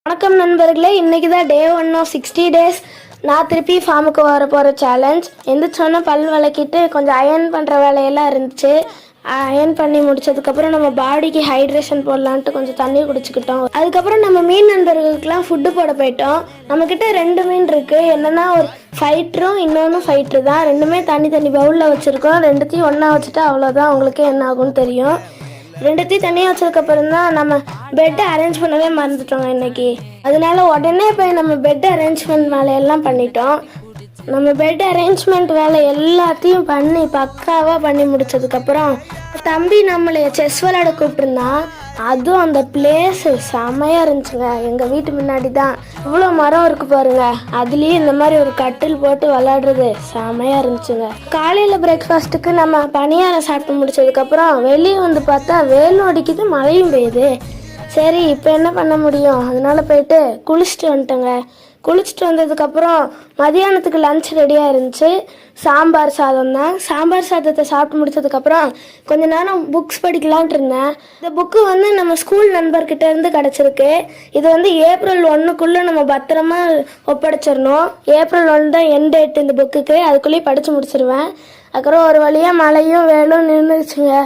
வணக்கம் நண்பர்களே, இன்னைக்கு தான் டே 1 ஆஃப் 60 டேஸ். நான் திருப்பி ஃபார்முக்கு வர போகிற சேலஞ்ச். எந்திரிச்சோன்னே பல் விளக்கிட்டு கொஞ்சம் அயர்ன் பண்ணுற வேலையெல்லாம் இருந்துச்சு. அயர்ன் பண்ணி முடிச்சதுக்கப்புறம் நம்ம பாடிக்கு ஹைட்ரேஷன் போடலான்ட்டு கொஞ்சம் தண்ணி குடிச்சிக்கிட்டோம். அதுக்கப்புறம் நம்ம மீன் நண்பர்களுக்கெல்லாம் ஃபுட்டு போட போயிட்டோம். நம்மக்கிட்ட 2 மீன் இருக்குது. என்னென்னா ஒரு ஃபைட்டரும் இன்னொன்று ஃபைட்ரு தான். ரெண்டுமே தனி தனி பவுலில் வச்சுருக்கோம். ரெண்டுத்தையும் ஒன்றா வச்சுட்டா அவ்வளோதான், உங்களுக்கு என்ன ஆகும்னு தெரியும். ரெண்டுத்தையும் தனியாக வச்சதுக்கப்புறம் தான் நம்ம பெட்டை அரேஞ்ச் பண்ணவே மறந்துட்டோங்க இன்னைக்கு. அதனால உடனே போய் நம்ம பெட் அரேஞ்ச்மெண்ட் வேலையெல்லாம் பண்ணிட்டோம். நம்ம பெட் அரேஞ்ச்மெண்ட் வேலை எல்லாத்தையும் பண்ணி பக்காவாக பண்ணி முடிச்சதுக்கப்புறம் தம்பி நம்மளைய செஸ் விளையாட கூப்பிட்டுருந்தான். அதுவும் அந்த பிளேஸு செமையாக இருந்துச்சுங்க. எங்கள் வீட்டு முன்னாடி தான் இவ்வளோ மரம் இருக்கு பாருங்க. அதுலேயும் இந்த மாதிரி ஒரு கட்டில் போட்டு விளையாடுறது செமையாக இருந்துச்சுங்க. காலையில் பிரேக்ஃபாஸ்ட்டுக்கு நம்ம பணியாரம் சாப்பிட்டு முடிச்சதுக்கப்புறம் வெளியே வந்து பார்த்தா வெயிலும் அடிக்குது, மழையும் பெய்யுது. சரி, இப்போ என்ன பண்ண முடியும்? அதனால போயிட்டு குளிச்சுட்டு வந்துட்டேங்க. குளிச்சுட்டு வந்ததுக்கப்புறம் மதியானத்துக்கு லஞ்ச் ரெடியாக இருந்துச்சு. சாம்பார் சாதம் தான். சாம்பார் சாதத்தை சாப்பிட்டு முடிச்சதுக்கப்புறம் கொஞ்ச நேரம் புக்ஸ் படிக்கலான்ட்டு இருந்தேன். இந்த புக்கு வந்து நம்ம ஸ்கூல் நண்பர்கிட்ட இருந்து கிடச்சிருக்கு. இது வந்து April 1க்குள்ளே நம்ம பத்திரமா ஒப்படைச்சிடணும். April 1 தான் எண்ட் டேட் இந்த புக்குக்கு. அதுக்குள்ளேயே படித்து முடிச்சிருவேன். அப்புறம் ஒரு வழியாக மழையும் வேலும் நின்றுச்சுங்க.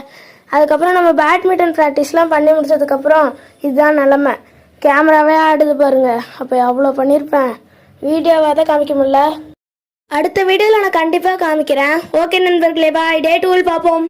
அதுக்கப்புறம் நம்ம பேட்மிண்டன் ப்ராக்டிஸ்லாம் பண்ணி முடிச்சதுக்கப்புறம் இதுதான் நிலமை. கேமராவே ஆடுது பாருங்க. அப்போ அவ்வளோ பண்ணியிருப்பேன். வீடியோவாக தான் காமிக்க முடியல. அடுத்த வீடியோவில் நான் கண்டிப்பாக காமிக்கிறேன். ஓகே நண்பர்களே, பாய். டே 2 பார்ப்போம்.